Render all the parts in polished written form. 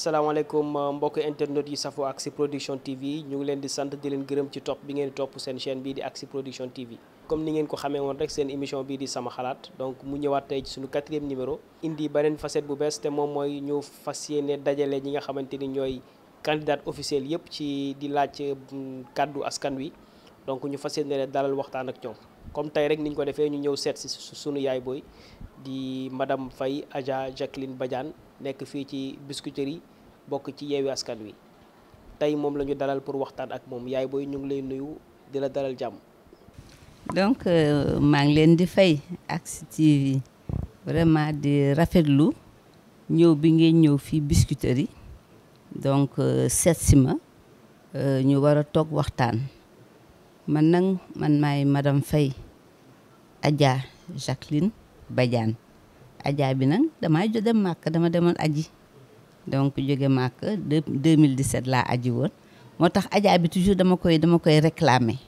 salaamaaleykum mbokk internet yi safoo Axi Production TV ñu ngi leen di sant di leen gërëm ci topp bi ngeen di topp seen chaîne bii di Axi Production TV comme ni ngeen ko xamee woon rek seen émission bii di sama xalaat donc mu ñëwaat tey ci suñu 4e numéro indi beneen facette bu bees te moom mooy ñu fas yéene dajale ñi nga xamante ni ñooy candidat officiel yëpp ci di laaj kàddu askan wi donc ñu fas yéene dalal waxtaan ak ñoom comme tey rek niñ ko defee ñu ñëw seet si suñu yaay booy di madame Faye Adja Jacqueline Badiane nekk fii ci Biscuiterie bokk ci Yewwi Askan Wi tey moom la ñu dalal pour waxtaan ak moom yaay booy ñu ngi lay nuyu di la dalal jàmm. donc maa ngi leen di fay Axi TV vraiment di rafetlu ñëw bi ngeen ñëw fii Biscuiterie donc seet si ma ñu war a toog waxtaan man maay madame Faye Adja Jacqueline Badiane Adja bi nag damaa jóge Màkk dama demoon aji donc jóge Màkk 2017 laa aji woon moo tax Adja bi toujours dama koy réclamer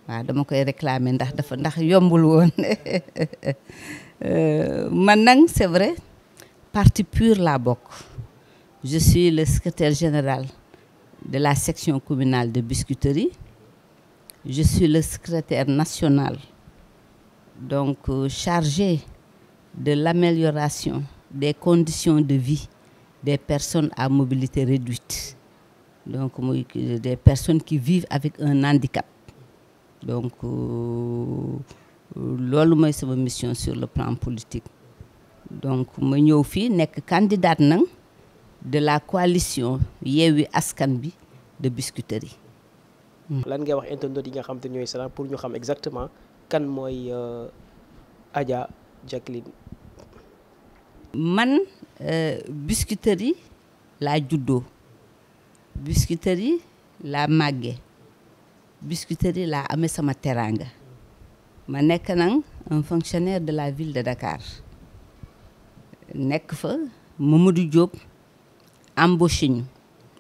waaw dama koy réclamer ndax yombul woon man nag c'est vrai parti PUR laa bokk je suis le secrétaire général de la section communale de Biscuiterie je suis le secrétaire national donc chargé de l'amélioration des conditions de vie des personnes à mobilité réduite donc muy des personnes qui vivent avec un handicap donc loolu mooy sama mission sur le plan politique donc ma ñëw fii nekk candidate nag de la coalition Yewwi Askan Wi de Biscuiterie. lan ngay wax internautes yi nga xam te ñooy salaam pour ñu xam exactement kan mooy Adja Jacqueline. man Biscuiterie laa juddoo Biscuiterie laa màggee Biscuiterie laa amee sama teraanga ma nekk nag un fonctionnaire de la ville de Dakar nekk fa Mamadou Diop embauché ñu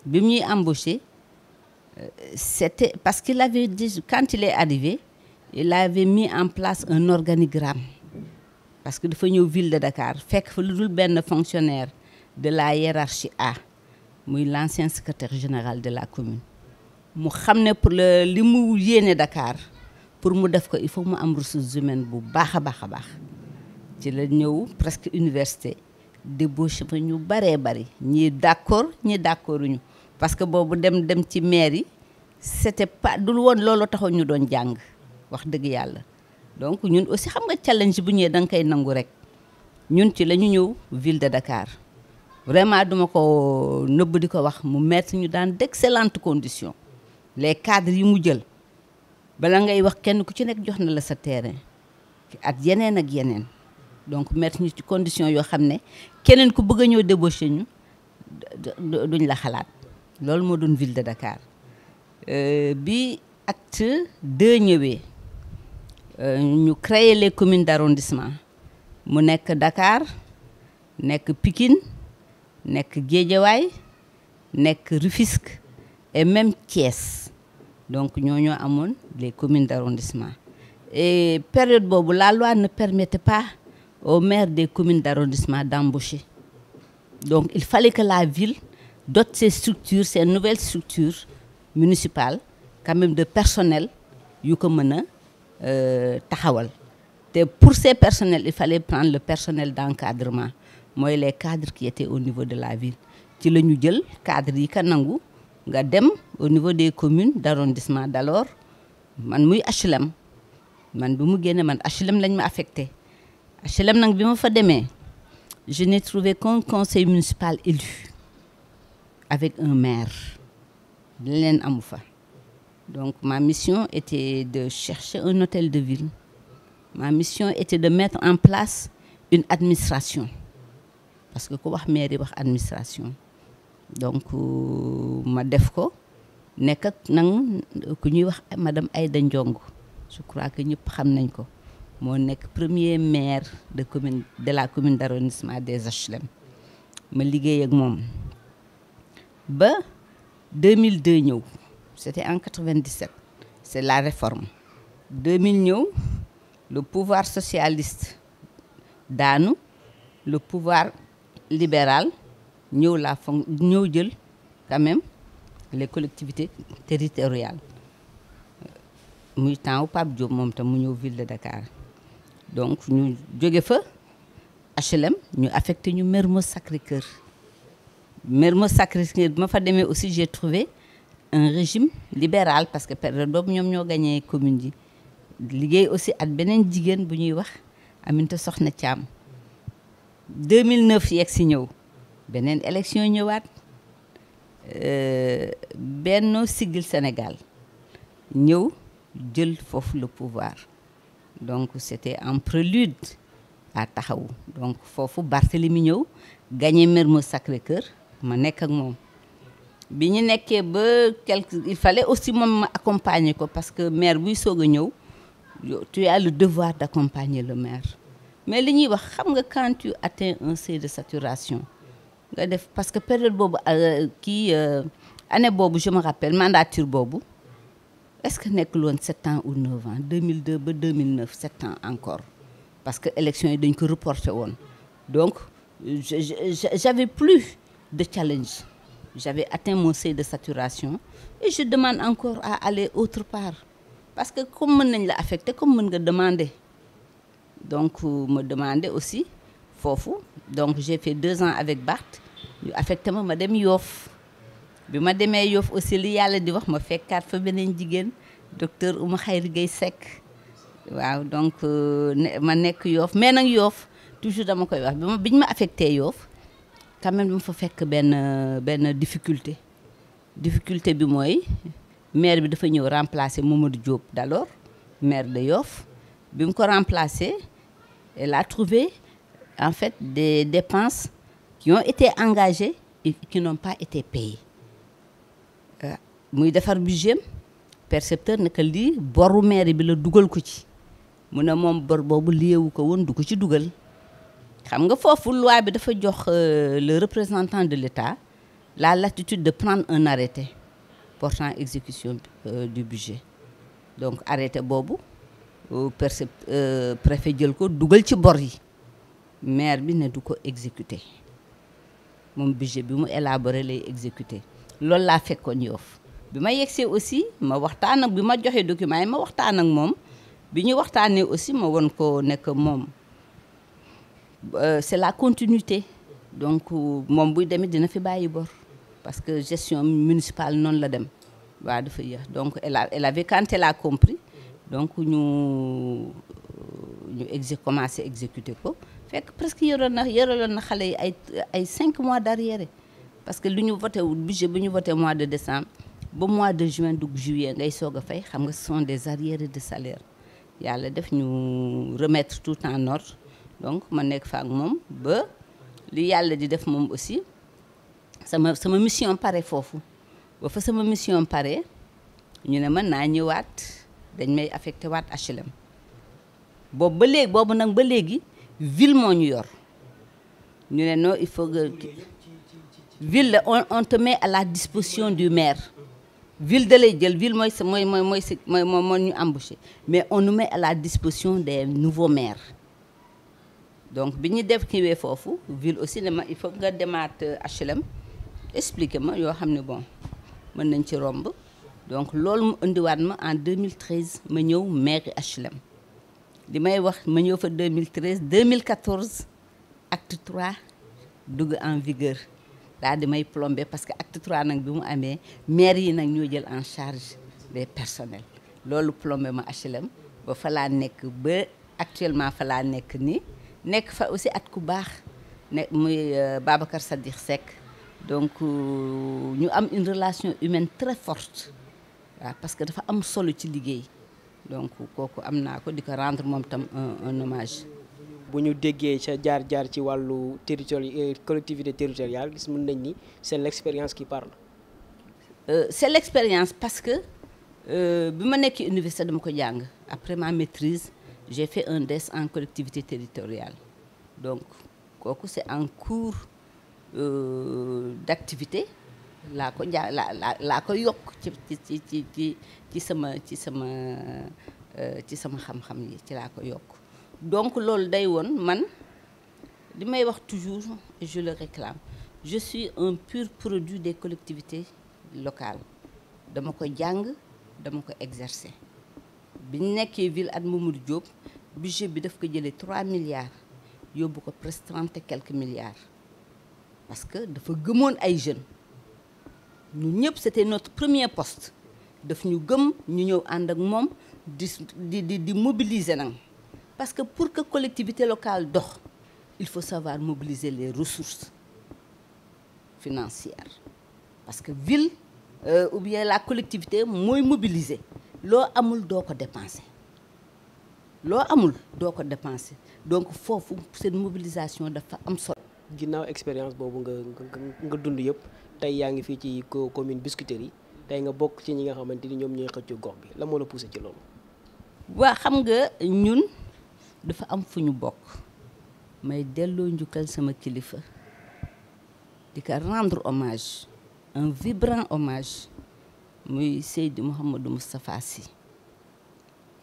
bi mu ñuy embauché c'était parce qu'il avait dit quand il est arrivé il avait mis en place un organigramme parce que dafa ñëw ville de Dakar fekk fa lu dul benn fonctionnaire de la hiérarchie A muy l'ancien secrétaire général de la commune mu xam ne pour li mu yéene Dakar pour mu def ko il faut mu am ressources humaines bu baax a baax ci la ñëw presque université débauché fa ñu baree bari ñii d'accord ñii d'accorduñu parce que boobu dem ci maire yi c'était pas dul woon loolu taxoon ñu doon jàng wax dëgg yàlla donc ñun aussi xam nga challenge bu ñëwee da nga koy nangu rek ñun ci la ñu ñëw ville de Dakar vraiment duma ko nëbb di ko wax mu mettre ñu dans d'excellentes conditions les cadres yi mu jël bala ngay wax kenn ku ci nekk jox na la sa terrain at yeneen ak yeneen donc mettre ñu ci conditions yoo xam ne keneen ku bëgg a ñëw débaucher ñu duñ la xalaat loolu moo doon ville de Dakar bi acte 2 ñëwee ñu créer les communes d'arrondissement mu nekk Dakar nekk Pikine nekk Guédiawaye nekk Rufisque et même Thiès donc ñoo amoon les communes d'arrondissement et période boobu la loi ne permettait pas aux maires des communes d'arrondissement d'embaucher donc il fallait que la ville dote ces structures ces nouvelles structures municipales quand même de personnel yu ko mën a taxawal te pour ces personnels il fallait prendre le personnel d'encadrement mooy les cadres qui étaient au niveau de la ville ci la ñu jël cadres yi ka nangu nga dem au niveau des communes d'arrondissement d'alors man muy HLM man bi mu génne man HLM lañ ma affecté HLM nag bi ma fa demee je n'ai trouvé qu'un conseil municipal élu avec un maire leen amu fa donc ma mission était de chercher un hôtel de ville ma mission était de mettre en place une administration parce que ku wax mairie wax administration donc ma def ko nekk ak nag ku ñuy wax madame Aïda Ndiongo je crois que ñëpp xam nañ ko moo nekk premier maire de la commune d'arrondissement des HLM ma liggéey ak moom ba 2002 ñëw c'était en 97 c'est la réforme 2000 ñëw le pouvoir socialiste daanu le pouvoir libéral ñëw ñëw jël quand même les collectivités territoriales muy temps wu Pape Diop moom tam mu ñëw ville de Dakar donc ñu jóge fa HLM ñu affecté ñu Mermoz Sacré-Cœur. Mermoz Sacré-Cœur bi ma fa demee aussi j'ai trouvé un régime libéral parce que période boobu ñoom ñoo gagné commune ji liggéey aussi ak beneen jigéen bu ñuy wax Aminata Soxna Thiam 2009 yegg si ñëw beneen élection ñëwaat Benno Siggil Sénégal ñëw jël foofu le pouvoir donc c'était en prélude à taxawu donc foofu Barthélemy ñëw gagné Mermoz Sacré-Cœur ma nekk ak moom bi ñu nekkee ba il fallait aussi moom ma accompagner ko parce que maire buy soog a ñëw tu as le devoir d'accompagner le maire mais li ñuy wax xam nga quand tu atteins un seuil de saturation nga def parce que période boobu année boobu je me rappelle mandature boobu est-ce que nekkul woon 7 ans ou 9 ans 2002 ba 2009 7 ans encore parce que élection yi dañ ko reporté woon donc j'avais plus de challenge j'avais atteint mon seuil de saturation et je demande encore à aller autre part parce que comme mën nañ la affecté comme mën nga demander donc me demander aussi foofu donc j'ai fait 2 ans avec Barth ñu affecté ma dem Yoff bi ma demee Yoff aussi li yàlla di wax ma fekkaat fa beneen jigéen docteur Oumou Khayri Gueye Seck waaw donc ma nekk Yoff mais nag Yoff toujours dama koy wax bi ñu ma affecté Yoff quand même dama fa fekk benn difficulté bi mooy maire bi dafa ñëw remplacer Mamadou Diop d'alors maire de Yoff bi mu ko remplacer elle a trouvé en fait des dépenses qui ont été engagées et qui n'ont pas été payées muy defar budget percepteur ne que lii boru maire bi la dugal ko ci mu ne moom bor boobu liyewu ko woon du ko ci dugal xam nga foofu loi bi dafa jox le représentant de l'État la latitude de prendre un arrêté portant exécution du budget donc arrêté boobu préfet jël ko dugal ci bor yi maire bi ne du ko exécuter moom budget bi mu élaboré lay exécuter loolu laa fekkoon Yoff bi ma yegsee aussi ma waxtaan ak bi ma joxe document yi ma waxtaan ak moom bi ñu waxtaanee aussi ma won ko nekk moom c'est la continuité donc moom buy demit dina fi bàyyi bor parce que gestion municipale noonu la dem waaw dafa yéex donc elle avait quand elle a compris donc ñu commencé exécuter ko fekk presque yoraloon na xale yi ay 5 mois d'arriéré parce que lu ñu voté wul budget bu ñu voté mois de décembre ba mois de juin dugg juillet ngay soog a fay xam nga ce sont des arriérés de salaire yàlla def ñu remettre tout en ordre donc ma nekk fa ak moom ba li yàlla di def moom aussi sama mission pare foofu ba fa sama mission pare ñu ne man naa ñëwaat dañ may affecté waat HLM boobu ba léegi ville moo ñu yor ñu ne non il faut que ville on te met à la disposition du maire ville da lay jël ville mooy ñu embauché mais on nous met à la disposition des nouveaux maires donc bi ñu def kiiwee foofu ville aussi ne ma il faut nga demaat HLM expliquer ma yoo xam ne bon mën nañ ci romb donc loolu mu indiwaat ma en 2013 ma ñëw mairie HLM li may wax ma ñëw fa 2013 2014 acte 3 dugg en vigueur daal di may plombé parce que acte 3 nag bi mu amee maire yi nag ñoo jël en charge des personnels loolu plombé ma HLM ba fa laa nekk ba actuellement fa laa nekk nii nekk fa aussi at ku baax ne muy Babacar Sadikh Seck donc ñu am une relation humaine très forte waaw parce que dafa am solo ci liggéey donc kooku am naa ko di ko rendre moom tam un hommage. bu ñu déggee ca jaar ci wàllu collectivité territoriale gis mën nañ ni c'est l'expérience qui parle. C'est l'expérience parce que bi ma nekk université dama ko jàng après ma maîtrise j'ai fait un DES en collectivité territoriale donc kooku c'est en cours d'activité laa ko yokk ci sama xam-xam yi ci laa ko yokk donc loolu day woon man li may wax toujours et je le réclame je suis un pur produit des collectivités locales dama ko jàng dama ko exercer bi ñu nekkee ville at Mamadou Diop budget bi daf ko jëlee 3 milliards yóbbu ko presque 30 et quelques milliards parce que dafa gëmoon ay jeunes ñun ñëpp c'était notre premier poste daf ñu gëm ñu ñëw ànd ak moom di mobiliser nag parce que pour que collectivité locale dox il faut savoir mobiliser les ressources financières parce que ville ou bien la collectivité mooy mobiliser loo amul doo ko dépenser loo amul doo ko dépenser donc foofu seen mobilisation dafa am solo. ginnaaw expérience boobu nga dund yëpp tey yaa ngi fii ci commune Biscuiterie tey nga bokk ci ñi nga xamante ni ñoom ñooy xëccu gox bi la moo la poussé ci loolu. waa xam nga ñun dafa am fu ñu bokk may delloo njukkal sama kilifa di ko rendre hommage un vibrant hommage muy Seydi Mouhamadou Moustapha Sy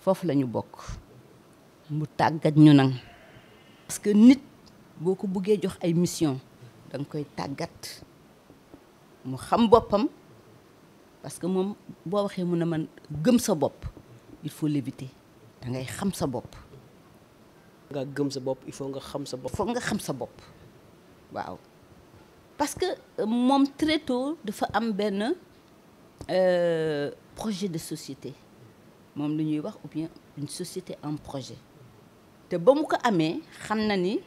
foofu la ñu bokk mu tàggat ñu nag parce que nit boo ko buggee jox ay mission da nga koy tàggat mu xam boppam parce que moom boo waxee mu ne man gëm sa bopp il faut l'éviter da ngay xam sa bopp. nga gëm sa bopp il faut nga xam sa bopp. foog nga xam sa bopp waaw parce que moom très tôt dafa am benn projet de société moom la ñuy wax ou bien une société en projet te ba mu ko amee xam na ni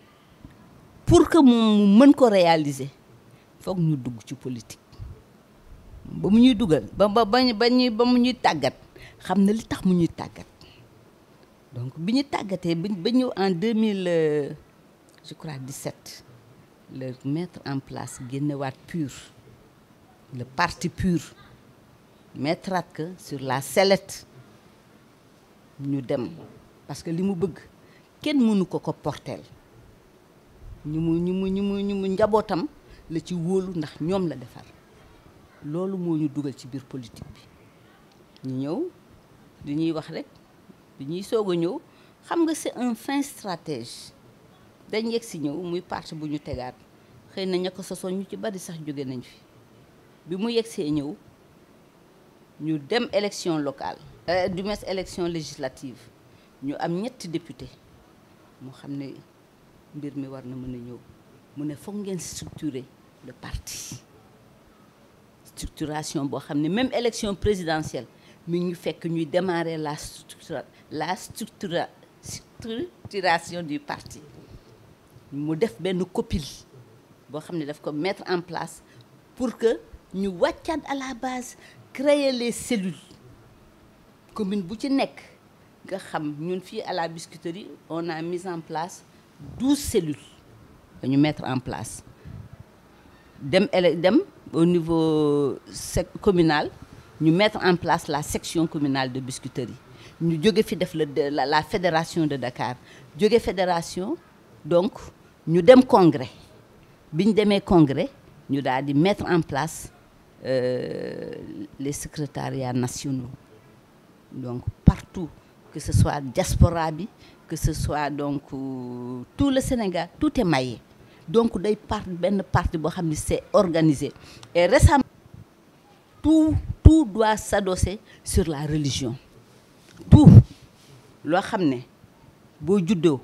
pour que mu mën ko réaliser foog ñu dugg ci politique ba mu ñuy dugal ba mu ñuy tàggat xam na li tax mu ñuy tàggat donc bi ñu tàggatee ba ñëw en 2000 je crois 17 le mettre en place génnewaat PUR le parti PUR mettraat que sur la sellette ñu dem parce que li mu bëgg kenn mënu ko porteel ñu mu njabootam la ci wóolu ndax ñoom la defar loolu moo ñu dugal ci biir politique bi ñu ñëw li ñuy wax rek bi ñuy soog a ñëw xam nga c'est un fin stratège dañ yegg si ñëw muy parti bu ñu tegaat xëy na ña ko sosoon ñu ci bari sax jóge nañ fi bi mu yegg see ñëw ñu dem élection locale du moins élection législative ñu am ñetti député moo xam ne mbir mi war na mën a ñëw mu ne foog ngeen structurer le parti structuration boo xam ne même élection présidentielle mi ñu fekk ñuy démarrer la structuration du parti mu def benn copile boo xam ne daf ko mettre en place pour que ñu wàccaat à la base créer les cellules commune bu ci nekk nga xam ñun fii à la Biscuiterie on a mis en place 12 cellules dañu mettre en place dem au niveau communal ñu mettre en place la section communale de Biscuiterie ñu jóge fi def la fédération de Dakar jóge fédération donc ñu dem congrès bi ñu demee congrès ñu daal di mettre en place les secrétariats nationaux donc partout que ce soit diaspora bi que ce soit donc tout le Sénégal tout est maillé donc day benn parti boo xam ne c'est organisé et récemment tout doit s'adosser sur la religion tout loo xam ne boo juddoo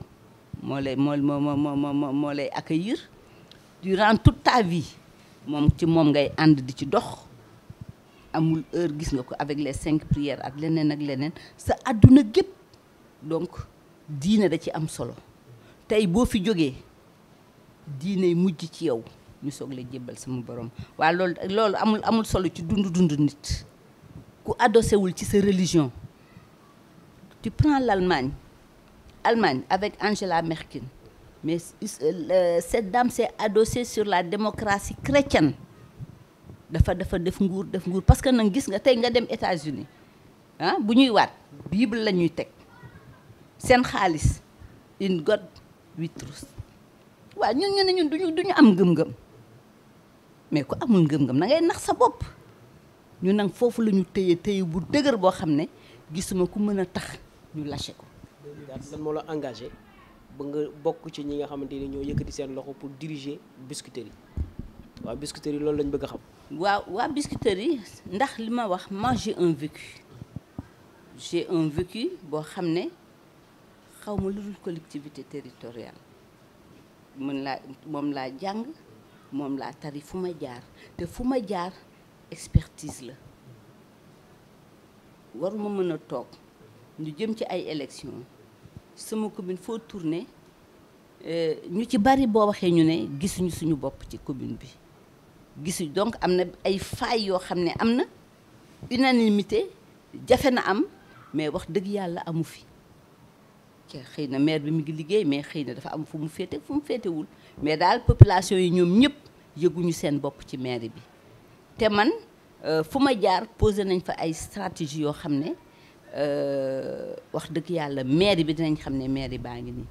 moo lay accueillir durant toute ta vie moom ngay ànd di ci dox amul heure gis nga ko avec les 5 prières ak leneen sa àdduna gépp donc diine da ci am solo tey boo fi jógee diine mujj ci yow ñu soog la jébbal sama borom waaye loolu amul solo ci dund nit ku adossé wul ci sa religion. Tu prends l'Allemagne avec Angela Merkel mais cette dame s'est adossée sur la démocratie chrétienne dafa def nguur parce que nag gis nga tey nga dem États-Unis bu ñuy waat Bible la ñuy teg seen xaalis in God we trust waaw ñun duñu am ngëm-ngëm mais ku amul ngëm-ngëm na ngay nax sa bopp ñu nag foofu la ñu téye bu dëgër boo xam ne gisuma ku mën a tax ñu lâché ko. lan moo la engagé ba nga bokk ci ñi nga xamante ni ñoo yëkkati seen loxo pour diriger Biscuiterie. waa Biscuiterie yi loolu lañ bëgg a xam. waa Biscuiterie yi ndax li ma wax moi j'ai un vécu boo xam ne xaw ma lu dul collectivité territoriale moom laa jàng moom laa tari fu ma jaar te fu ma jaar expertise la waruma mën a toog ñu jëm ci ay élections sama commune foo tourné ñu ci bari boo waxee ñu ne gisuñu suñu bopp ci commune bi gisuñu donc am na ay failles yoo xam ne am na unanimité jafe na am mais wax dëgg yàlla amu fi xëy na maire bi mu ngi liggéey mais xëy na dafa am fu mu féetewul mais daal population yi ñoom ñëpp yëguñu seen bopp ci maire bi te man fu ma jaar posé nañ fa ay stratégie yoo xam ne wax dëgg yàlla maire bi dinañ xam ne maire baa ngi nii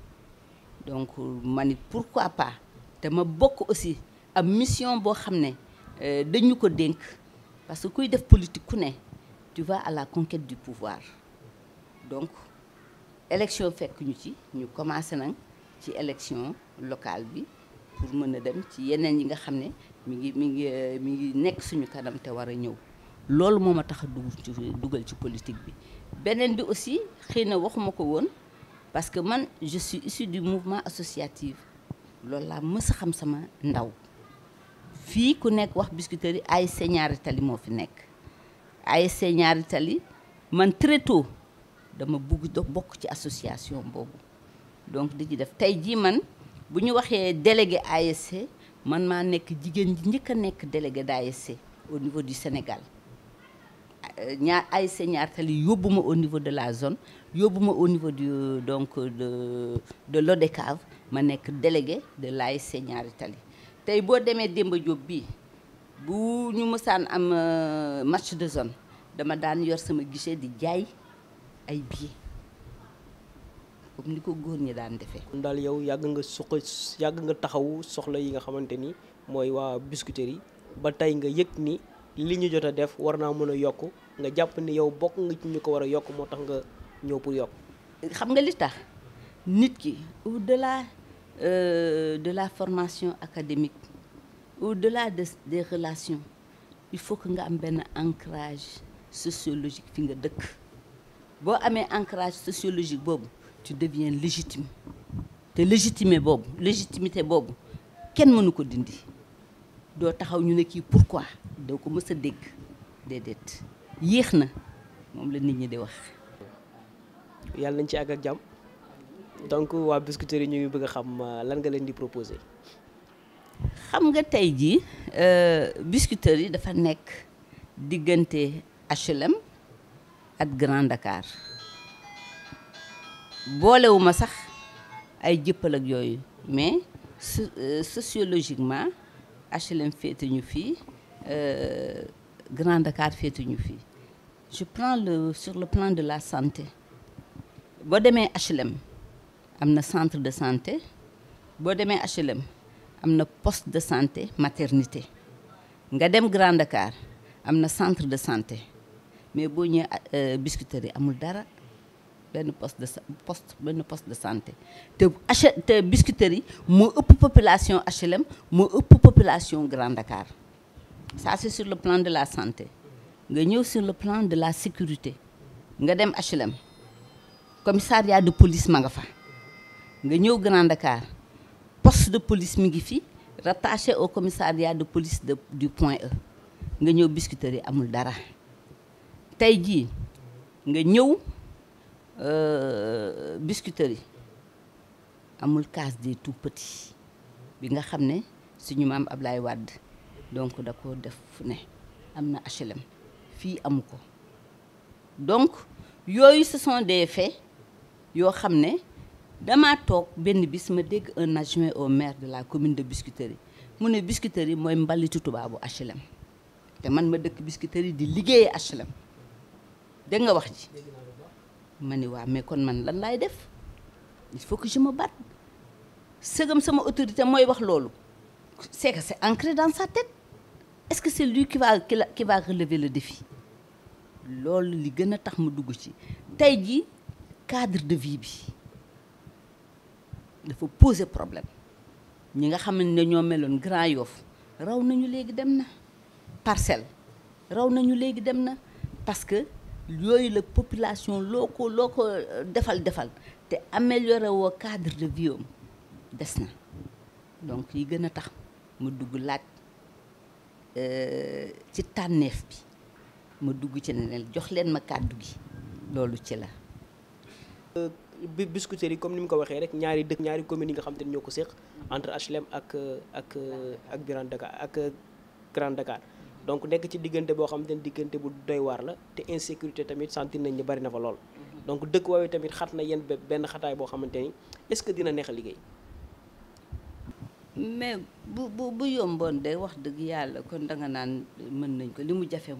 donc ma ni pourquoi pas te ma bokk aussi am mission boo xam ne dañu ko dénk parce que kuy def politique ku ne tu vas à la conquête du pouvoir donc élection fekk ñu ci ñu commencé nag ci élection locale bi pour mën a dem ci yeneen yi nga xam ne mi ngi nekk suñu kanam te war a ñëw loolu moo ma tax a dugal ci politique bi beneen bi aussi xëy na waxuma ko woon parce que man je suis issue du mouvement associatif loolu laa mës a xam sama ndaw fii ku nekk wax Biscuiterie ASC Ñaari Tali moo fi nekk ASC Ñaari Tali man très tôt dama bugg bokk ci association boobu donc di ci def tey jii man bu ñu waxee délégué ASC man maa nekk jigéen ji njëkk a nekk délégué d'ASC au niveau du Sénégal ASC Ñaari Tali yóbbu ma au niveau de la zone yóbbu ma au niveau du donc de l'ODCAV ma nekk délégué de l'ASC Ñaari Tali tey boo demee Demba Diop bii bu ñu mësaan am match de zone dama daan yor sama guichet di jaay ay billets comme ni ko góor ñi daan defee. kon daal yow yàgg nga taxawu soxla yi nga xamante ni mooy waa Biscuiterie yi ba tey nga yëg ni li ñu jot a def war naa mën a yokk nga jàpp ni yow bokk nga ci ñu ko war a yokk moo tax nga ñëw pour yokk. xam nga li tax nit ki au-delà de la formation académique au-delà des relations il faut que nga am benn ancrage sociologique fi nga dëkk. boo amee ancrage sociologique boobu tu deviens légitime te légitimité boobu kenn mënu ko dindi doo taxaw ñu ne kii pourquoi doo ko mës a dégg déedéet yéex na moom la nit ñi di wax. yàlla nañ ci àgg ak jàmm donc waa Biscuiterie yi ñu ngi bëgg a xam lan nga leen di proposer. xam nga tey jii Biscuiterie yi dafa nekk diggante HLM. ak Grand Dakar boolewuma sax ay jëppal ak yooyu mais sociologiquement HLM féete ñu fii Grand Dakar féete ñu fii je prends sur le plan de la santé boo demee HLM am na centre de santé boo demee HLM am na poste de santé maternité nga dem Grand Dakar am na centre de santé mais boo ñëwee Biscuiterie amul dara benn poste de santé te Biscuiterie moo ëpp population HLM moo ëpp population Grand Dakar ça c'est sur le plan de la santé nga ñëw sur le plan de la sécurité nga dem HLM commissariat de police ma nga fa nga ñëw Grand Dakar poste de police mi ngi fi rattaché au commissariat de police du Point E nga ñëw Biscuiterie amul dara tey jii nga ñëw Biscuiterie amul case des tout petits bi nga xam ne suñu maam Ablaye Wade donc da ko def fu ne am na HLM fii amu ko donc yooyu ce sont des faits yoo xam ne damaa toog benn bis ma dégg un adjoint au maire de la commune de Biscuiterie mu ne Biscuiterie mooy mbalitu tubaabu HLM te man ma dëkk Biscuiterie di liggéeyee HLM dégg nga wax ji ma ni waa mais kon man lan laay def il faut que je me batte sëgam sama autorité mooy wax loolu c'est que c'est ancré dans sa tête est-ce que c'est lui qui va relever le défi loolu li gën a tax ma dugg ci tey ji cadre de vie bi dafa poser problème ñi nga xam ne ñoo meloon Grand Yoff raw nañu léegi dem na parcelle raw nañu léegi dem na parce que yooyu la population loo ko defal te amélioré woo cadre de vie am des na donc yi gën a tax ma dugg laaj ci tànneef bi ma dugg ci ne jox leen ma kàddu gi loolu ci la. Biscuiterie yi comme ni mu ko waxee rek ñaari communes yi nga xam te ne ñoo ko séq entre HLM ak Grand Dakar donc nekk ci diggante boo xam te ne diggante bu doy waar la te insécurité tamit sentir nañ ni bari na fa lool. donc dëkk woowee tamit xat na yenn benn xataay boo xamante ni est-ce que dina neex a liggéey. mais bu yomboon de wax dëgg yàlla kon danga naan mën nañ ko li mu jafe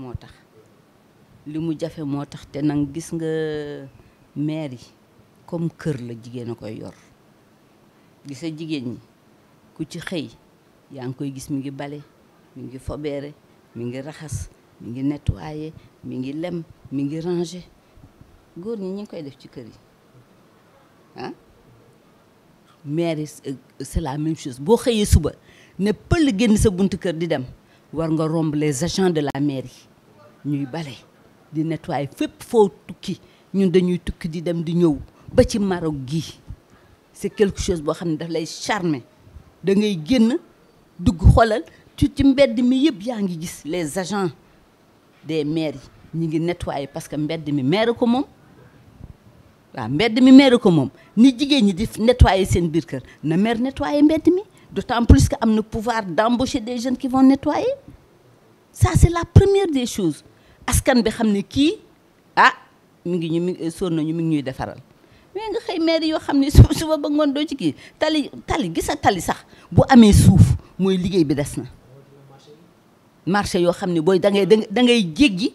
moo tax te nag gis nga maire yi comme kër la jigéen a koy yor gis nga jigéen ñi ku ci xëy yaa ngi koy gis mi ngi bale mi ngi fobeere mi ngi raxas mi ngi nettoyer mi ngi lem mi ngi ranger góor ñi ñu ngi koy def ci kër yi ah maire c'est la même chose boo xëyee suba ne pël génn sa buntu kër di dem war nga romb les agents de la mairie ñuy bale di nettoyer fépp foo tukki ñun dañuy tukki di dem di ñëw ba ci Maroc gii c'est quelque chose boo xam ne daf lay charmer da ngay génn dugg xoolal ci mbedd mi yëpp yaa ngi gis les agents des maires yi ñu ngi nettoyer parce que mbedd mi maire ko moom waaw mbedd mi maire ko moom ni jigéen ñi di nettoyer seen biir kër na maire nettoyer mbedd mi d'autant plus que am na pouvoir d'embaucher des jeunes qui vont nettoyer ça c'est la première des choses askan bi xam ne kii mi ngi ñuy defaral mais nga xëy maire yoo xam ne suba ba ngoon doo ci kii tali gisa tali sax bu amee suuf mooy liggéey bi des na marché yoo xam ne booy da ngay jéggi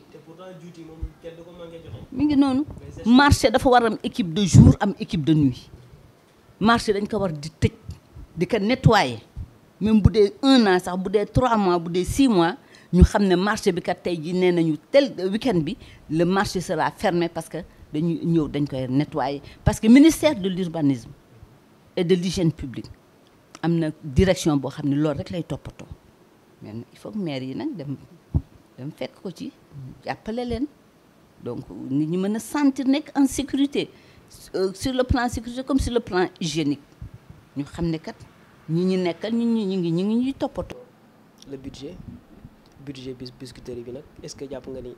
mi ngi noonu marché dafa war am équipe de jour am équipe de nuit marché dañ ko war di tëj di ko nettoyer même bu dee 1 an sax bu dee 3 mois bu dee 6 mois ñu xam ne marché bi kat tey ji nee nañu tel week-end bi le marché sera fermé parce que dañ koy nettoyer parce que ministère de l'urbanisme et de l'hygiène publique am na direction boo xam ne loolu rek lay toppatoo mais il faut que maire yi nag dem fekk ko ci jàppale leen donc nit ñi mën a sentir nekk en sécurité sur le plan sécurité comme sur le plan hygiénique ñu xam ne kat ñi nekkal ñu ngi ñuy toppatoo. le budget Biscuiterie bi nag est-ce que jàpp nga ni.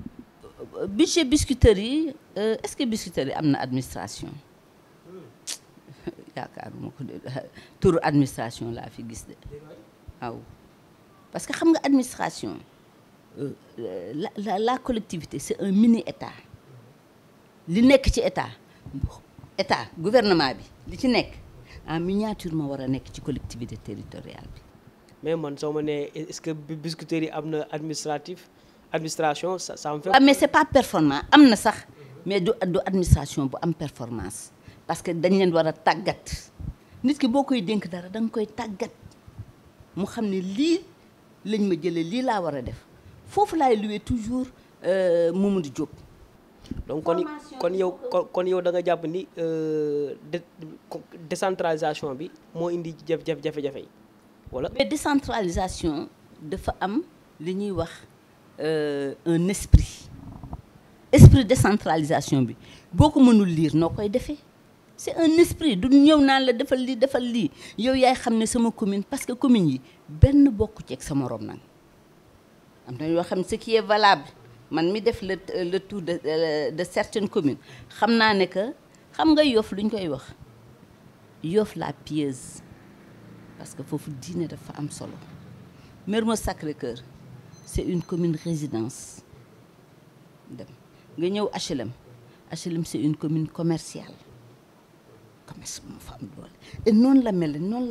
budget Biscuiterie est-ce que Biscuiterie am na administration yaakaaruma ko de turu administration laa fi gis de waaw parce que xam nga administration la collectivité c'est un mini état li nekk ci état gouvernement bi li ci nekk en miniature ma war a nekk ci collectivité territoriale bi. mais man soo ma nee est-ce que Biscuiterie am na administration ça me fait. mais c'est pas performant am na sax mais du administration bu am performance parce que dañ leen war a tàggat nit ki boo koy dénk dara da nga koy tàggat mu xam ne lii lañ ma jëlee lii laa war a def foofu laay loué toujours Mamadou Diop. donc kon yow da nga jàpp ni décentralisation bi moo indi jafe-jafe yi wala. mais décentralisation dafa am li ñuy wax un esprit décentralisation bi boo ko mënul lire noo koy defee c'est un esprit du ñëw naan la defal lii yow yaay xam ne sama commune parce que commune yi benn bokku ci ak sa morom nag am na yoo xam ne ce qui est valable man mi def le tour de certaines communes xam naa ne que xam nga Yoff lu ñu koy wax Yoff la pieuse parce que foofu diine dafa am solo Mermoz Sacré-Cœur c'est une commune résidence dem nga ñëw HLM c'est une commune commerciale commerce moo fa am doole et noonu la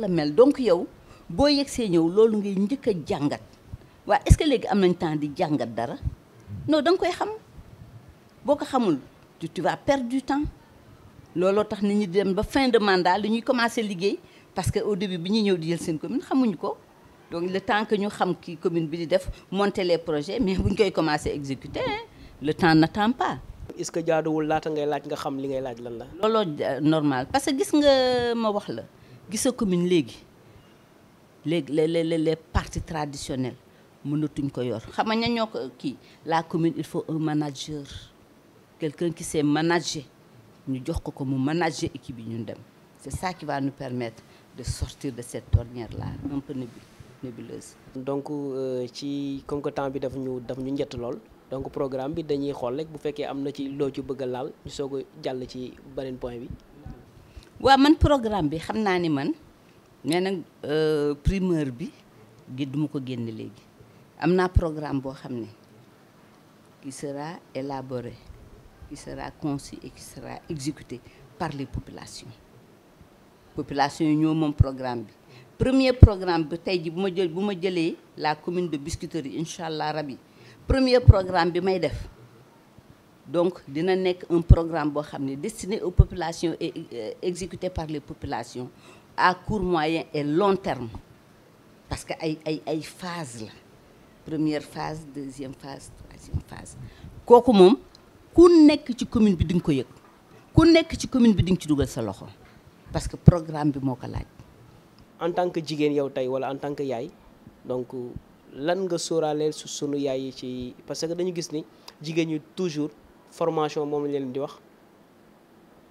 mel donc yow boo yegsee ñëw loolu ngay njëkk a jàngat waaw est-ce que léegi am nañ temps di jàngat dara non da nga koy xam boo ko xamul tu vas perdre du temps looloo tax nit ñi dem ba fin de mandat li ñuy commencer liggéey parce que au début bi ñuy ñëw di jël seen commune xamuñu ko donc le temps que ñu xam kii commune bi di def monter les projets mais buñ koy commencer exécuter le temps n'attend pas. est-ce que jaaduwul laata ngay laaj nga xam li ngay laaj lan la. looloo normal parce que gis nga ma wax la gis sa commune léegi les partis traditionnels mënatuñ ko yor xam nga ñoo ko kii la commune il faut un manager quelqu'un qui sait manager ñu jox ko mu manager équipe yi ñun dem c'est ça qui va nous permettre de sortir de cette ornière là un peu nébuleuse. donc ci comme que temps bi daf ñu njëtt lool donc programme bi dañuy xool rek bu fekkee am na ci loo ci bëgg a laal ñu soog a jàll ci beneen point bi. waaw man programme bi xam naa ni man mais nag primeur bi gi duma ko génne léegi am naa programme boo xam ne qui sera élaboré qui sera conçu et qui sera exécuté par les populations yi ñoo moom programme bi. premier programme bi tey ji bu ma jëlee la commune de Biscuiterie incha allah rabi premier programme bi may def donc dina nekk un programme boo xam ne destiné aux populations et exécuté par les populations à court moyen et long terme parce que ay phase la première phase deuxième phase troisième phase kooku moom ku nekk ci commune bi di nga ko yëg ku nekk ci commune bi di nga ci dugal sa loxo parce que programme bi moo ko laaj. en tant que jigéen yow tey wala en tant que yaay donc lan nga sóoraaleel su sunu yaay yi ci parce que dañu gis ni jigéen ñi toujours formation moom lañ leen di wax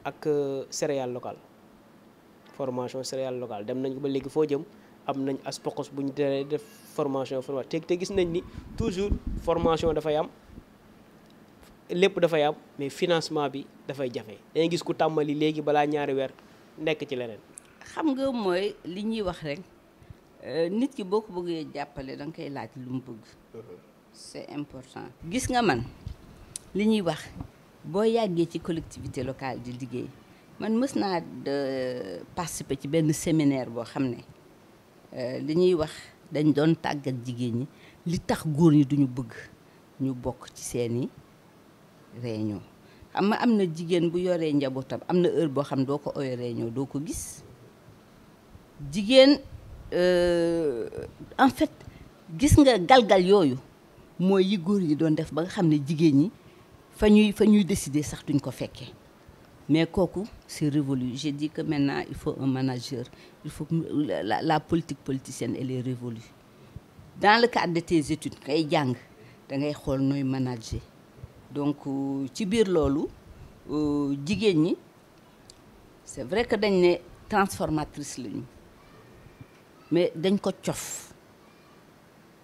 ak céréale locale formation céréale locale dem nañ ko ba léegi foo jëm am nañ as pokos bu ñu def formation te gis nañ ni toujours formation dafay am lépp dafay am mais financement bi dafay jafe dañuy gis ku tàmbali léegi balaa ñaari weer nekk ci leneen. xam nga mooy li ñuy wax rek nit ki boo ko bëggee jàppale da nga koy laaj lu mu bëgg c'est important. gis nga man li ñuy wax boo yàggee ci collectivité locale di liggéey man mës naa participer ci benn séminaire boo xam ne li ñuy wax dañ doon tàggat jigéen ñi li tax góor ñi duñu bëgg ñu bokk ci seeni réunion xam nga am na jigéen bu yoree njabootam am na heure boo xam doo ko ooyee réunion doo ko gis jigéen en fait gis nga galgal yooyu mooy yi góor yi doon def ba nga xam ne jigéen ñi fa ñuy décider sax duñ ko fekkee mais kooku c'est révolu. J'ai dit que maintenant il faut un manager, il faut que la politique politicienne elle est révolue. Dans le cadre de tes études ngay jàng da ngay xool nooy manager donc ci biir loolu jigéen ñi c'est vrai que dañ ne transformatrice lañu mais dañ ko cof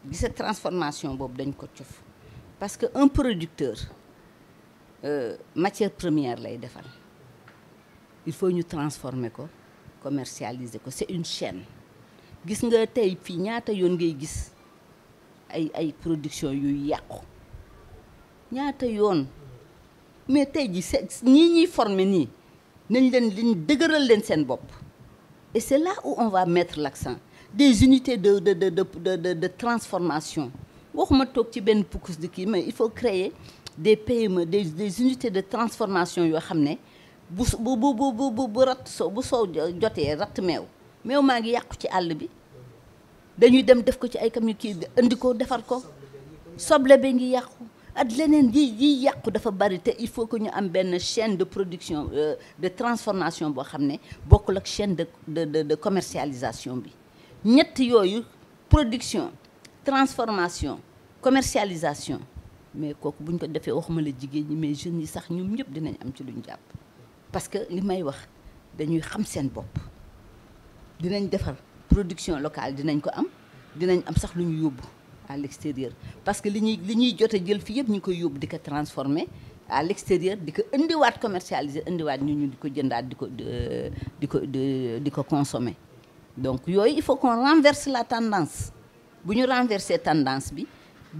gisa transformation boobu dañ ko cof parce que un producteur matière première lay defar il faut ñu transformer ko commercialiser ko c'est une chaîne gis nga tey fii ñaata yoon ngay gis ay production yuy yàqu ñaata yoon mais tey ji ñii ñuy former nii nañ leen liñ dëgëral leen seen bopp et c'est là où on va mettre l'accent des unités de transformation waxuma toog ci benn pukus de kii mais il faut créer des PME des unités de transformation yoo xam ne bu soo jotee ratt meew maa ngi yàqu ci àll bi dañuy dem def ko ci ay camion kii indi ko defar ko soble bi ngi yàqu ak leneen yi yàqu dafa bari te il faut que ñu am benn chaîne de production de transformation boo xam ne bokkul ak chaîne de commercialisation bi ñett yooyu production transformation commercialisation mais kooku bu ñu ko defee waxuma la jigéen ñi mais jeunes yi sax ñoom ñëpp dinañ am ci luñ jàpp parce que li may wax dañuy xam seen bopp dinañ defar production locale dinañ ko am dinañ am sax lu ñu yóbbu à l'extérieur parce que li ñuy jot a jël fii yëpp ñu ngi koy yóbbu di ko transformer à l'extérieur di ko indiwaat commercialiser indiwaat ñu di ko jëndaat di ko consommer donc yooyu il faut qu'on renverse la tendance bu ñu renverser tendance bi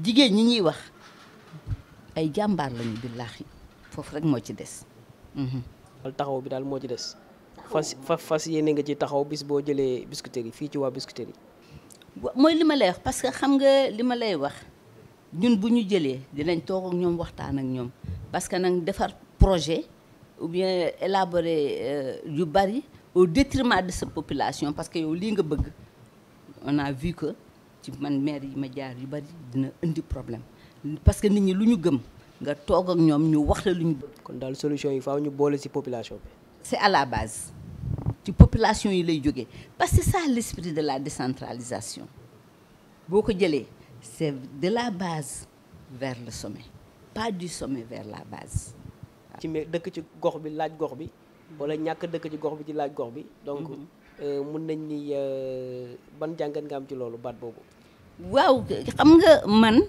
jigéen ñi ñuy wax ay jàmbaar lañu billaahi foofu rek moo ci des. taxaw bi daal moo ci des. fas yéene nga ci taxaw bis boo jëlee Biscuiterie fii ci waa Biscuiterie. mooy li ma lay wax parce que xam nga li ma lay wax ñun bu ñu jëlee dinañ toog ak ñoom waxtaan ak ñoom parce que nag defar projet ou bien élaborer yu bari au détriment de sa population parce que yow lii nga bëgg on a vu que ci man maire yi ma jaar yu bari dina indi problème parce que nit ñi lu ñu gëm nga toog ak ñoom ñu wax la lu ñu bëgg. kon daal solution yi faaw ñu boole ci population bi. C'est à la base ci population yi lay jógee parce que c'est ça l'esprit de la décentralisation boo ko jëlee c'est de la base vers le sommet pas du sommet vers la base. ci dëkk ci gox bi laaj gox bi wala ñàkk dëkk ci gox bi ci laaj gox bi donc mun nañ ni ban jàngat nga am ci loolu baat boobu. waaw xam nga man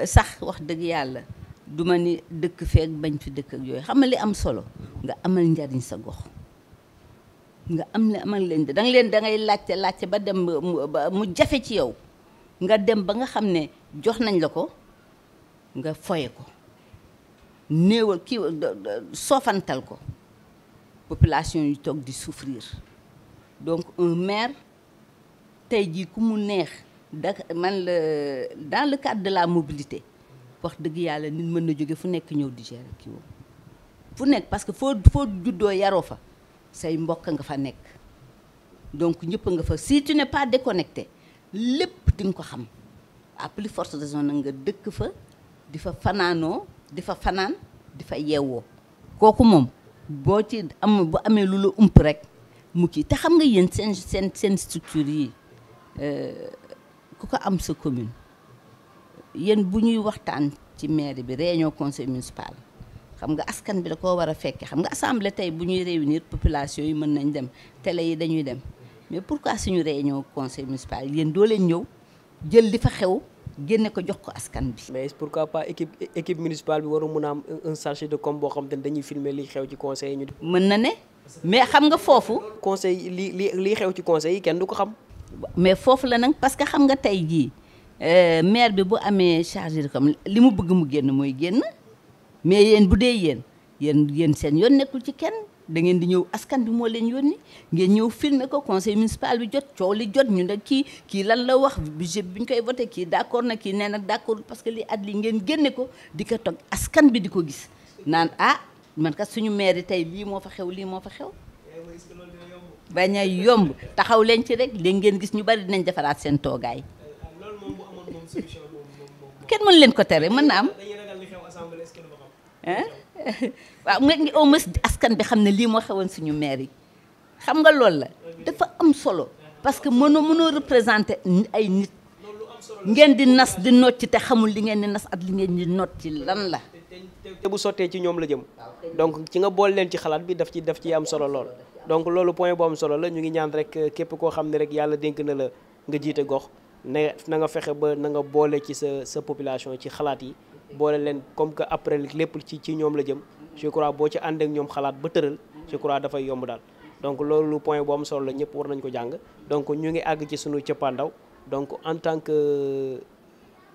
sax wax dëgg yàlla duma ni dëkk feek bañ fi dëkk ak yooyu xam nga li am solo nga amal njariñ sa gox nga amal leen da ngay laajte ba dem mu jafe ci yow nga dem ba nga xam ne jox nañ la ko nga foye ko néewal kii soofantal ko population yi toog di souffrir donc un maire tey jii ku mu neex man la dans le cadre de la mobilité wax dëgg yàlla nit mën na jóge fu nekk ñëw di gérer kii woo fu nekk parce que foo juddoo yaroo fa say mbokk nga fa nekk donc ñëpp nga fa si tu n'es pas déconnecté lépp di nga ko xam à plus forte raison nag nga dëkk fa di fa fanaanoo di fa fanaan di fa yeewoo kooku moom boo ci bu amee lu la ump rek mu kii te xam nga yéen seen structure yi ku ko am sa commune yéen bu ñuy waxtaan ci mairie bi réunion conseil municipal xam nga askan bi da koo war a fekke xam nga assemblée tey bu ñuy réunir population yi mën nañ dem télé yi dañuy dem mais pourquoi suñu réunion conseil municipal yéen doo leen ñëw jël li fa xew génne ko jox ko askan bi. mais pourquoi pas équipe municipale bi waru mun a am un chargé de com boo xam te ne dañuy filmer li xew ci conseil yi ñu. mën na ne mais xam nga foofu. conseil li xew ci conseil yi kenn du ko xam. mais foofu la nag parce que xam nga tey jii maire bi bu amee chargé de com li mu bëgg mu génn mooy génn mais yéen bu dee yéen seen yoon nekkul ci kenn da ngeen di ñëw askan bi moo leen yónni ngeen ñëw filmer ko conseil municipal bi jot coow li jot ñu ne kii lan la wax budget bi ñu koy voté kii d'accord na kii nee na d'accord parce que li at li ngeen génne ko di ko toog askan bi di ko gis naan man kat suñu maire yi tey lii moo fa xew lii moo fa xew. bañ a yomb taxaw leen ci rek léegi ngeen gis ñu bari dinañ defaraat seen toogaay. kenn mën leen ko tere mën na am. waaw nga au moins askan bi xam ne lii moo xewoon suñu maire yi xam nga loolu la dafa am solo parce que mënoo représenter ay nit ngeen di nas di nocci te xamul li ngeen di nas ak li ngeen di nocci lan la. te bu sottee ci ñoom la jëm donc ci nga bool leen ci xalaat bi daf ci am solo lool. donc loolu point bu am solo la ñu ngi ñaan rek képp koo xam ne rek yàlla dénk na la nga jiite gox na nga fexe ba na nga boole ci sa population ci xalaat yi boole leen comme que après lépp ci ñoom la jëm je crois boo ci ànd ak ñoom xalaat ba tëral je crois dafay yomb daal. donc loolu point bu am solo la ñëpp war nañ ko jàng donc ñu ngi àgg ci sunu cëppaandaw donc en tant que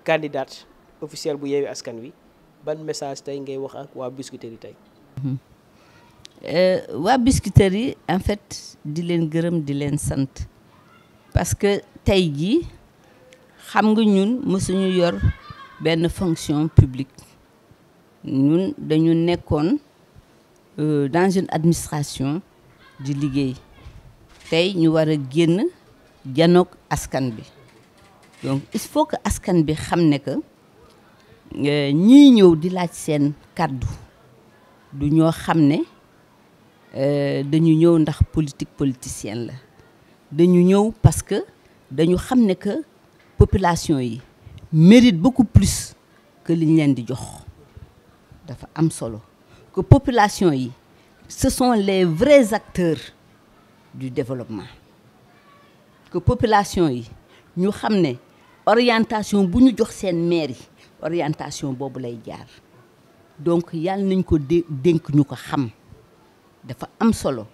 candidate officielle bu Yewwi Askan Wi ban message tey ngay wax ak waa Biscuiterie yi tey. waa Biscuiterie yi en fait di leen gërëm di leen sant parce que tey jii xam nga ñun mësuñu yor benn fonction publique ñun dañu nekkoon dans une administration di liggéey tey ñu war a génn janoog askan bi donc il faut que askan bi xam ne que ñii ñëw di laaj seen kàddu du ñoo xam ne dañu ñëw ndax politique politicienne la dañu ñëw parce que dañu xam ne que population yi mérite beaucoup plus que liñ leen di jox dafa am solo que population yi ce sont les vrais acteurs du développement que population yi ñu xam ne orientation bu ñu jox seen maire yi orientation boobu lay jaar donc yàlla nañ ko dénk ñu ko xam dafa am solo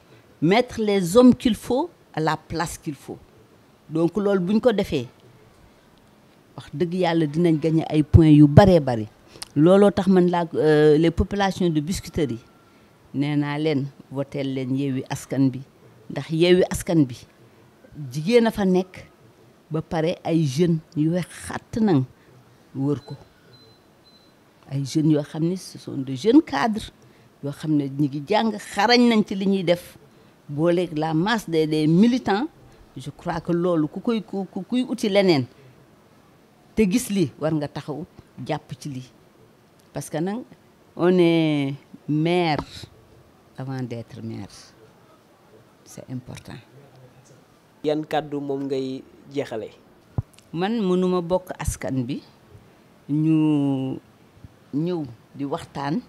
mettre les hommes qu'il faut à la place qu'il faut donc loolu bu ñu ko defee wax dëgg yàlla dinañ gagner ay points yu baree bari looloo tax man les populations de Biscuiterie yi nee naa leen voteel leen Yewwi Askan bi ndax Yewwi Askan bi jigéen a fa nekk ba pare ay jeunes yu wex xatt nag wër ko ay jeunes yoo xam ne ce sont de jeunes cadres yoo xam ne ñu ngi jàng xarañ nañ ci li ñuy def booleeg la masse des militants je crois que loolu ku kuy uti leneen te gis lii war nga taxaw jàpp ci lii parce que nag on est maire avant d'être maire c'est important. yan kàddu moom ngay jeexale. man mënuma bokk askan bi ñu ñëw di waxtaan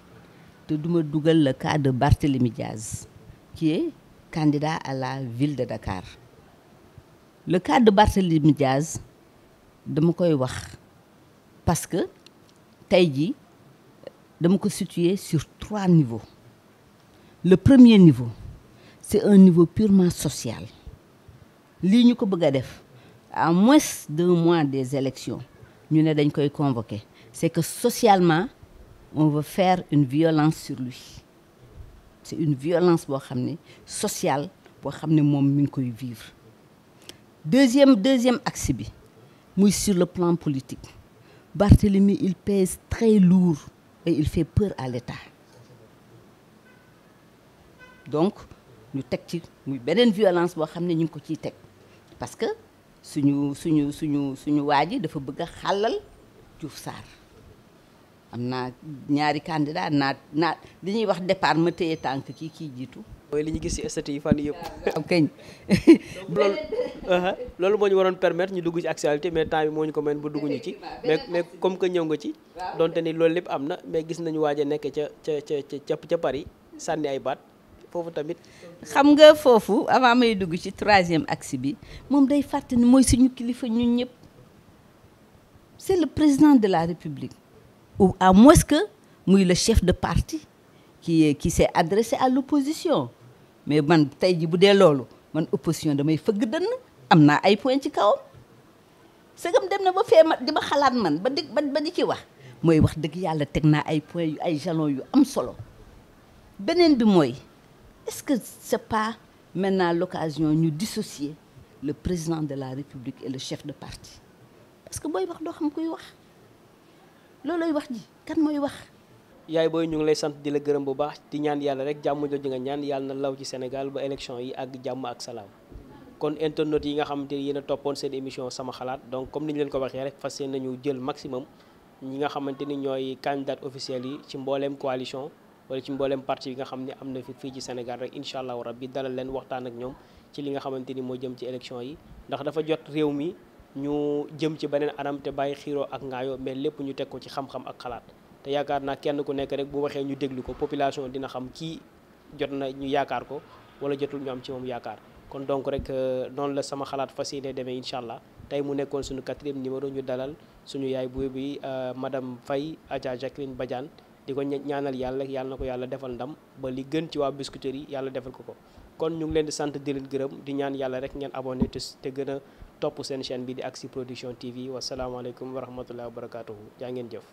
te duma dugal le cas de Barthélémy Diaz qui est candidat à la ville de Dakar. Le cas de Barthélémy Diaz dama koy wax parce que tey jii dama ko situer sur 3 niveaux. Le premier niveau c'est un niveau purement social. lii ñu ko bëgg a def à moins d'1 mois des élections ñu ne dañ koy convoquer c'est que socialement on veut faire une violence sur lui. C'est une violence boo xam ne sociale boo xam ne moom mi ngi koy vivre. Deuxième axe bi muy sur le plan politique Barthélémy il pèse très lourd et il fait peur à l'État. Donc ñu teg ci muy beneen violence boo xam ne ñu ngi ko ciy teg parce que suñu waa ji dafa bëgg a xàllal Diouf Sarr. am naa ñaari candidat naa li ñuy wax départ ma téye tànk kii jiitu. mooy li ñu gis ci statut yi fan yëpp. waaw kañ. loolu moo ñu waroon permettre ñu dugg ci actualité mais temps bi moo ñu ko mën ba dugguñu ci. mais comme que ñëw nga ci. donte ni loolu lépp am na mais gis nañu waaj a nekk ca Paris sànni ay baat foofu tamit. xam nga foofu avant may dugg ci 3e axe bi moom day fàtte ni mooy suñu kilifa ñun ñëpp c'est le président de la République. ou à moins que muy le chef de parti qui s'est adressé à l'opposition mais man tey ji bu dee loolu man opposition damay fëgg dënn am naa ay point ci kawam sëgam dem na ba fee ma di ma xalaat man ba di ci wax mooy wax dëgg yàlla teg naa ay point yu ay jalons yu am solo. beneen bi mooy est-ce que c'est pas maintenant l'occasion ñu dissocier le président de la République et le chef de parti parce que booy wax doo xam kuy wax loolooy wax ji kan mooy wax. yaay booy ñu ngi lay sant di la gërëm bu baax di ñaan yàlla rek jàmm jooju nga ñaan yàlla na law ci Sénégal ba élection yi ak jàmm ak salaam. kon internautes yi nga xamante ni yéen a toppoon seen émission sama xalaat donc comme ni ñu leen ko waxee rek fas yéene nañu jël maximum ñi nga xamante ni ñooy candidat officiel yi ci mbooleem coalition wala ci mbooleem parti yi nga xam ne am na fii ci Sénégal rek incha allahu rabbi dalal leen waxtaan ak ñoom ci li nga xamante ni moo jëm ci élection yi ndax dafa jot réew mi ñu jëm ci beneen anam te bàyyi xiiroo ak ngaayoo mais lépp ñu teg ko ci xam-xam ak xalaat te yaakaar naa kenn ku nekk rek bu waxee ñu déglu ko population dina xam kii jot na ñu yaakaar ko wala jotul ñu am ci moom yaakaar kon donc rek noonu la sama xalaat fas yéene demee incha allah tey mu nekkoon suñu 4e numéro ñu dalal suñu yaay buy bi madame Faye Adja Jacqueline Badiane di ko ñaanal yàlla na ko yàlla defal ndam ba li gën ci waa Biscuiterie yi yàlla defal ko kon ñu ngi leen di sant di leen gërëm di ñaan yàlla rek ngeen abonné te gën a topp seen chaîne bi di Axi Production TV wasalaamaaleykum wa rahmatullahi wa barakatuhu jaa ngeen jëf